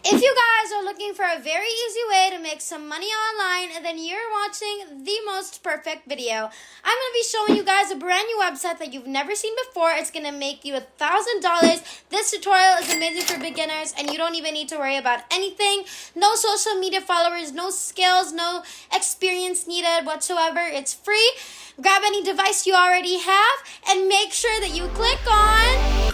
If you guys are looking for a very easy way to make some money online, then you're watching the most perfect video. I'm going to be showing you guys a brand new website that you've never seen before. It's going to make you $1,000. This tutorial is amazing for beginners and you don't even need to worry about anything. No social media followers, no skills, no experience needed whatsoever. It's free. Grab any device you already have and make sure that you click on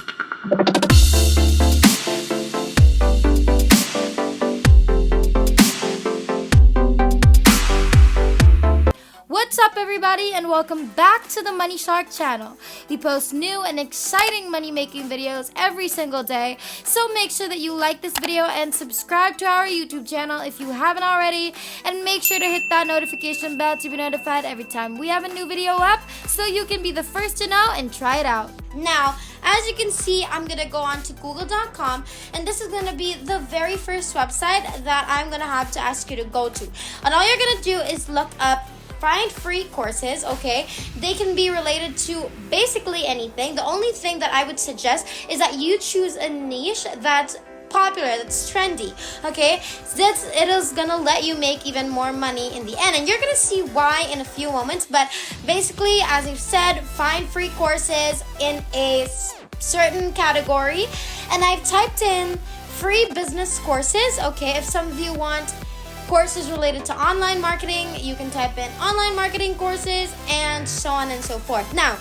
What's up, everybody, and welcome back to the Money Shark channel. We post new and exciting money-making videos every single day, so make sure that you like this video and subscribe to our YouTube channel if you haven't already, and make sure to hit that notification bell to be notified every time we have a new video up so you can be the first to know and try it out. Now, as you can see, I'm going to go on to google.com, and this is going to be the very first website that I'm going to have to ask you to go to. And all you're going to do is look up find free courses, okay? They can be related to basically anything. The only thing that I would suggest is that you choose a niche that's popular, that's trendy, okay? It is gonna let you make even more money in the end, and you're gonna see why in a few moments. But basically, as I've said, find free courses in a certain category, and I've typed in free business courses, okay? If some of you want courses related to online marketing, you can type in online marketing courses and so on and so forth. Now,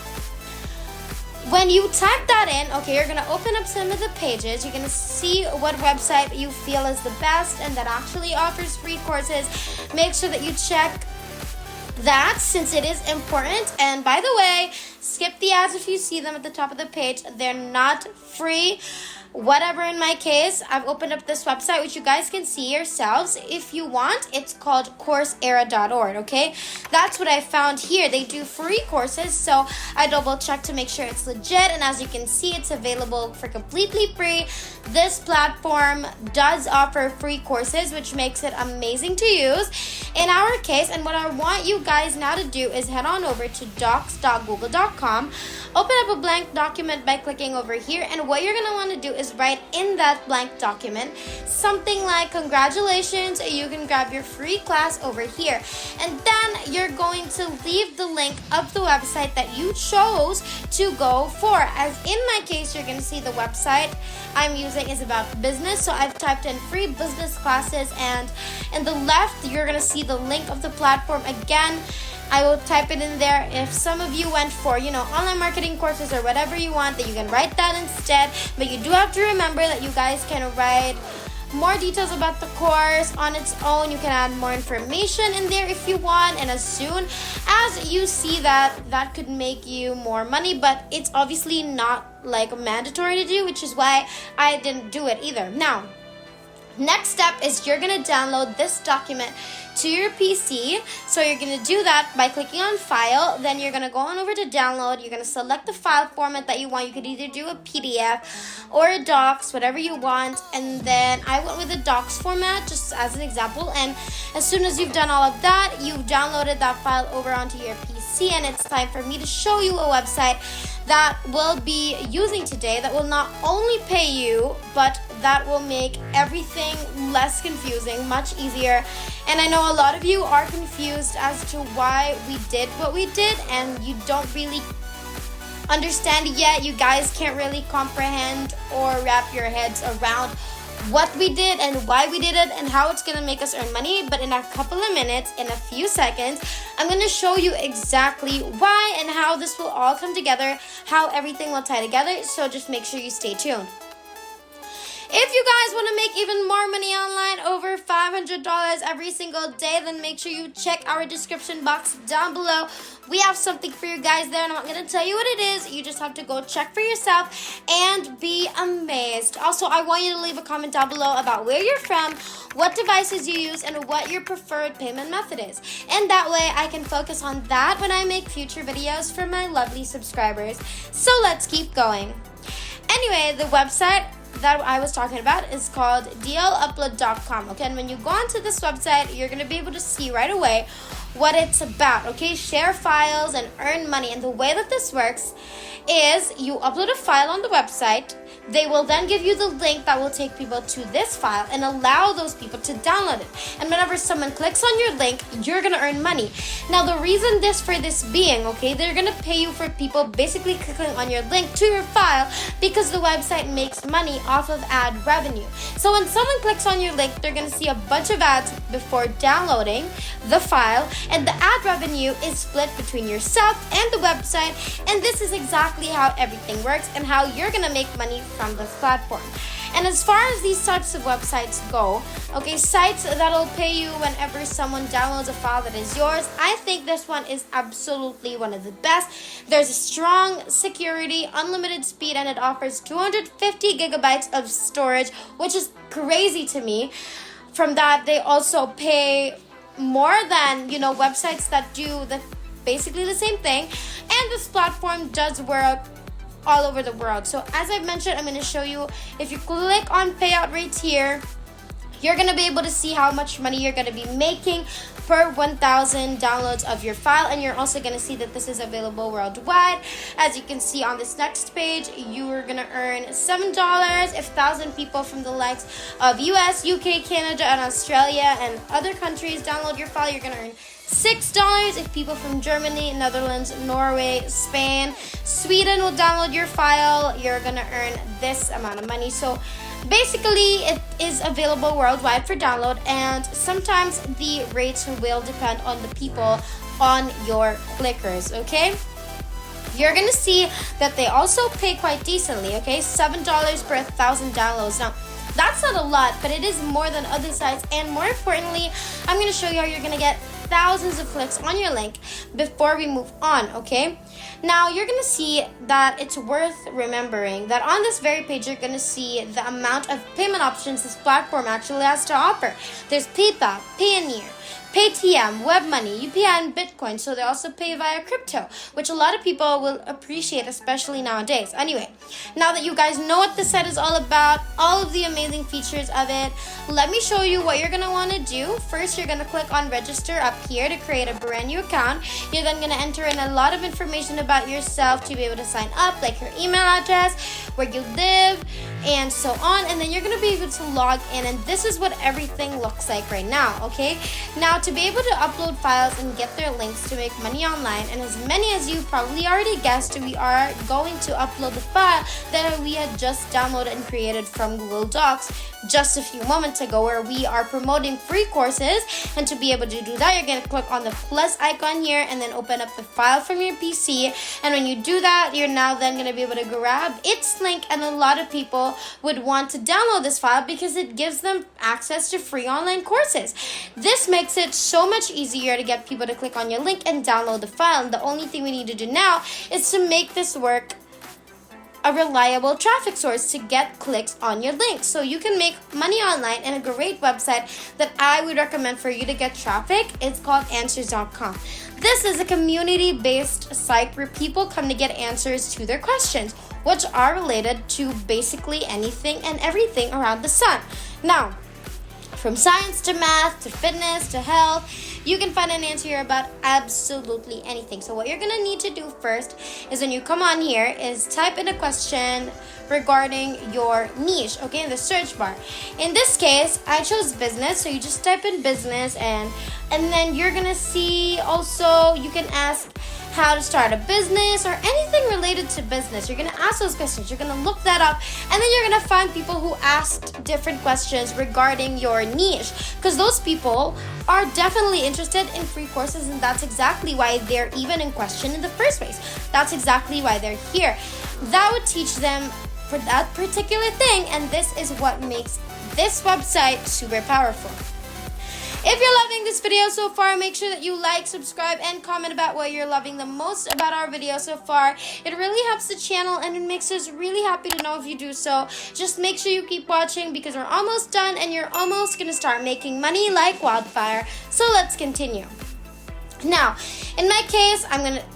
when you type that in, okay, you're going to open up some of the pages. You're going to see what website you feel is the best and that actually offers free courses. Make sure that you check that, since it is important. And by the way, skip the ads if you see them at the top of the page. They're not free. Whatever, in my case, I've opened up this website, which you guys can see yourselves if you want. It's called coursera.org, okay? That's what I found here. They do free courses, so I double check to make sure it's legit, and as you can see, it's available for completely free. This platform does offer free courses, which makes it amazing to use in our case. And what I want you guys now to do is head on over to docs.google.com, open up a blank document by clicking over here, and what you're going to want to do is write in that blank document something like, congratulations, you can grab your free class over here. And then you're going to leave the link of the website that you chose to go for. As in my case, you're going to see the website I'm using is about business, so I've typed in free business classes, and in the left you're going to see the link of the platform. Again, I will type it in there. If some of you went for, online marketing courses or whatever you want, then you can write that instead. But you do have to remember that you guys can write more details about the course on its own. You can add more information in there if you want, and as soon as you see that could make you more money, but it's obviously not like mandatory to do, which is why I didn't do it either. Now, next step is you're going to download this document to your PC. So you're going to do that by clicking on File. Then you're going to go on over to Download. You're going to select the file format that you want. You could either do a PDF or a Docs, whatever you want. And then I went with the Docs format just as an example. And as soon as you've done all of that, you've downloaded that file over onto your PC, and it's time for me to show you a website that we'll be using today that will not only pay you, but that will make everything less confusing, much easier. And I know a lot of you are confused as to why we did what we did, and you don't really understand it yet. You guys can't really comprehend or wrap your heads around what we did and why we did it and how it's going to make us earn money. But in a couple of minutes, in a few seconds, I'm going to show you exactly why and how this will all come together, how everything will tie together. So just make sure you stay tuned. If you guys want to make even more money online, over $500 every single day, then make sure you check our description box down below. We have something for you guys there, and I'm not going to tell you what it is. You just have to go check for yourself and be amazed. Also, I want you to leave a comment down below about where you're from, what devices you use, and what your preferred payment method is. And that way, I can focus on that when I make future videos for my lovely subscribers. So let's keep going. Anyway, the website that I was talking about is called dlupload.com, okay? And when you go onto this website, you're going to be able to see right away what it's about, okay? Share files and earn money. And the way that this works is you upload a file on the website, They will then give you the link that will take people to this file and allow those people to download it. And whenever someone clicks on your link, you're gonna earn money. Now the reason for this being, okay, they're gonna pay you for people basically clicking on your link to your file because the website makes money off of ad revenue. So when someone clicks on your link, they're gonna see a bunch of ads before downloading the file, and the ad revenue is split between yourself and the website. And this is exactly how everything works and how you're gonna make money from this platform. And as far as these types of websites go, okay, sites that'll pay you whenever someone downloads a file that is yours, I think this one is absolutely one of the best. There's a strong security, unlimited speed, and it offers 250 gigabytes of storage, which is crazy to me. From that, they also pay more than, websites that do basically the same thing. And this platform does work all over the world. So as I've mentioned, I'm going to show you, if you click on payout rates here, you're going to be able to see how much money you're going to be making per 1,000 downloads of your file. And you're also going to see that this is available worldwide. As you can see on this next page, you're going to earn $7 if 1,000 people from the likes of US, UK, Canada, and Australia and other countries download your file. You're going to earn $6 if people from Germany, Netherlands, Norway, Spain, Sweden will download your file. You're gonna earn this amount of money. So basically it is available worldwide for download, and sometimes the rates will depend on the people on your clickers, okay? You're gonna see that they also pay quite decently, okay? $7 per 1,000 downloads. Now, that's not a lot, but it is more than other sites, and more importantly, I'm gonna show you how you're gonna get thousands of clicks on your link before we move on, okay? Now, you're gonna see that it's worth remembering that on this very page, you're gonna see the amount of payment options this platform actually has to offer. There's PayPal, Payoneer, Paytm, WebMoney, UPI, and Bitcoin. So they also pay via crypto, which a lot of people will appreciate, especially nowadays. Anyway, now that you guys know what this site is all about, all of the amazing features of it, let me show you what you're going to want to do. First, you're going to click on register up here to create a brand new account. You're then going to enter in a lot of information about yourself to be able to sign up, like your email address, where you live, and so on. And then you're going to be able to log in, and this is what everything looks like right now, okay? Now, to be able to upload files and get their links to make money online, and as many as you probably already guessed, we are going to upload the file that we had just downloaded and created from Google Docs just a few moments ago, where we are promoting free courses. And to be able to do that, you're going to click on the plus icon here and then open up the file from your PC. And when you do that, you're now then going to be able to grab its link, and a lot of people would want to download this file because it gives them access to free online courses. This makes it so much easier to get people to click on your link and download the file. And the only thing we need to do now is to make this work a reliable traffic source to get clicks on your link, so you can make money online. And a great website that I would recommend for you to get traffic is called Answers.com. This is a community-based site where people come to get answers to their questions, which are related to basically anything and everything around the sun. Now, from science to math to fitness to health, you can find an answer here about absolutely anything. So what you're going to need to do first is, when you come on here, is type in a question regarding your niche, okay, in the search bar. In this case, I chose business, so you just type in business, and then you're going to see also you can ask how to start a business or anything related to business. You're going to ask those questions. You're going to look that up, and then you're going to find people who asked different questions regarding your niche, because those people are definitely interested in free courses, and that's exactly why they're even in question in the first place. That's exactly why they're here. That would teach them for that particular thing, and this is what makes this website super powerful. If you're loving this video so far, make sure that you like, subscribe, and comment about what you're loving the most about our video so far. It really helps the channel, and it makes us really happy to know if you do so. Just make sure you keep watching, because we're almost done and you're almost going to start making money like wildfire. So let's continue. Now, in my case,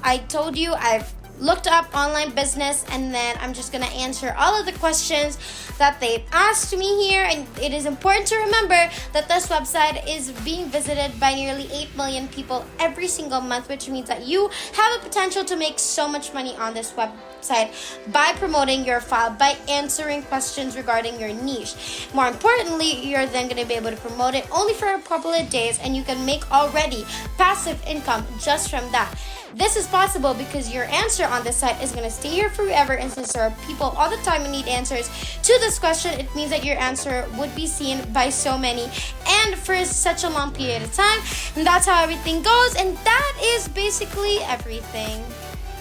I told you I've looked up online business, and then I'm just gonna answer all of the questions that they've asked me here. And it is important to remember that this website is being visited by nearly 8 million people every single month, which means that you have a potential to make so much money on this website by promoting your file, by answering questions regarding your niche. More importantly, you're then going to be able to promote it only for a couple of days, and you can make already passive income just from that. This is possible because your answer on this site is going to stay here forever, and since there are people all the time who need answers to this question, it means that your answer would be seen by so many and for such a long period of time. And that's how everything goes, and that is basically everything.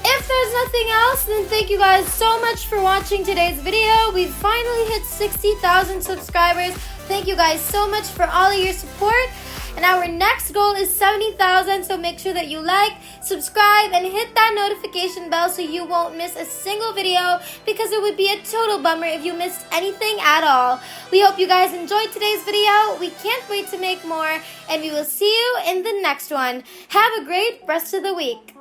If there's nothing else, then thank you guys so much for watching today's video. We've finally hit 60,000 subscribers. Thank you guys so much for all of your support. And our next goal is 70,000, so make sure that you like, subscribe, and hit that notification bell so you won't miss a single video, because it would be a total bummer if you missed anything at all. We hope you guys enjoyed today's video. We can't wait to make more, and we will see you in the next one. Have a great rest of the week.